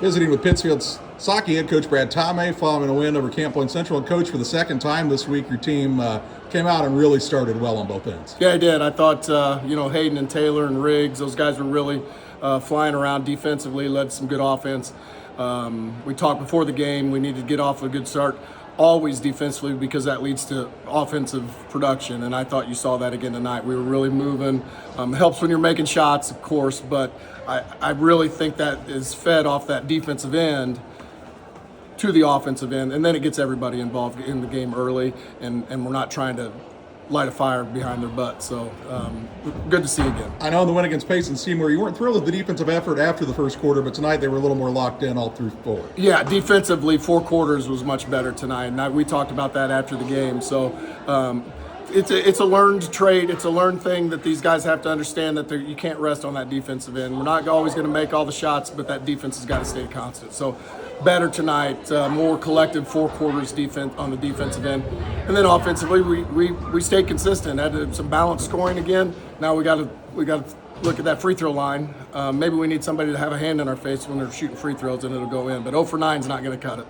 Visiting with Pittsfield's Saki head coach Brad Tomhave following a win over Camp Point Central. And coach, for the second time this week, your team came out and really started well on both ends. Yeah, I did. I thought, Hayden and Taylor and Riggs, those guys were really flying around defensively, led some good offense. We talked before the game, we needed to get off a good start, always defensively, because that leads to offensive production. And I thought you saw that again tonight. We were really moving. Helps when you're making shots, of course, but I really think that is fed off that defensive end to the offensive end, and then it gets everybody involved in the game early, and we're not trying to light a fire behind their butt. So good to see again. I know in the win against Payson Seymour, you weren't thrilled with the defensive effort after the first quarter, but tonight they were a little more locked in all through forward. Yeah, defensively, 4 quarters was much better tonight, and we talked about that after the game. So it's a learned trait. It's a learned thing that these guys have to understand, that you can't rest on that defensive end. We're not always going to make all the shots, but that defense has got to stay constant. So better tonight, more collective 4 quarters defense on the defensive end, and then offensively we stayed consistent. Had some balanced scoring again. Now we got to look at that free throw line. Maybe we need somebody to have a hand in our face when they're shooting free throws, and it'll go in. But 0 for 9 is not going to cut it.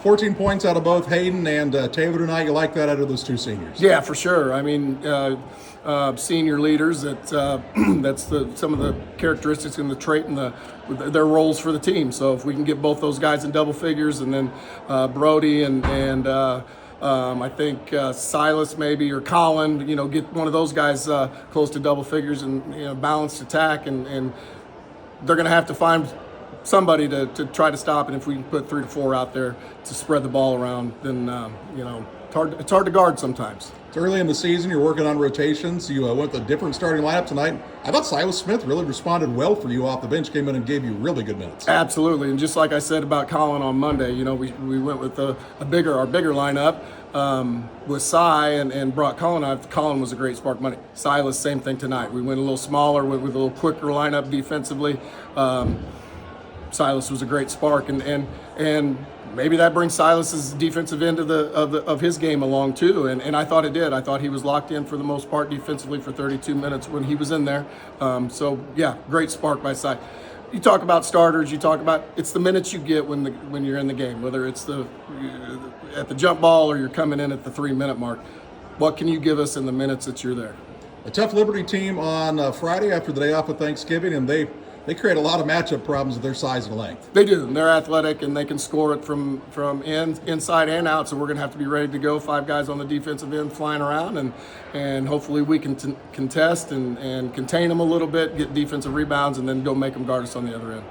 14 points out of both Hayden and Taylor tonight. You like that out of those 2 seniors? Yeah, for sure. I mean, senior leaders, that's some of the characteristics and the trait and their roles for the team. So if we can get both those guys in double figures, and then Brody and I think Silas maybe, or Colin, get one of those guys close to double figures, and balanced attack, and they're going to have to find somebody to try to stop. And if we can put 3 to 4 out there to spread the ball around, then it's hard to guard sometimes. It's early in the season. You're working on rotations. You went with a different starting lineup tonight. I thought Silas Smith really responded well for you off the bench, came in and gave you really good minutes. Absolutely, and just like I said about Colin on Monday, we went with our bigger lineup with Cy and brought Colin out. Colin was a great spark money. Silas, same thing tonight. We went a little smaller with a little quicker lineup defensively. Silas was a great spark, and maybe that brings Silas's defensive end of his game along too. And I thought it did. I thought he was locked in for the most part defensively for 32 minutes when he was in there. So yeah, great spark by Cy. You talk about starters. You talk about it's the minutes you get when you're in the game, whether it's at the jump ball or you're coming in at the 3-minute mark. What can you give us in the minutes that you're there? A tough Liberty team on Friday after the day off of Thanksgiving, and they create a lot of matchup problems with their size and length. They do. They're athletic, and they can score it from inside and out. So we're going to have to be ready to go. 5 guys on the defensive end flying around, and hopefully we can contest and contain them a little bit, get defensive rebounds, and then go make them guard us on the other end.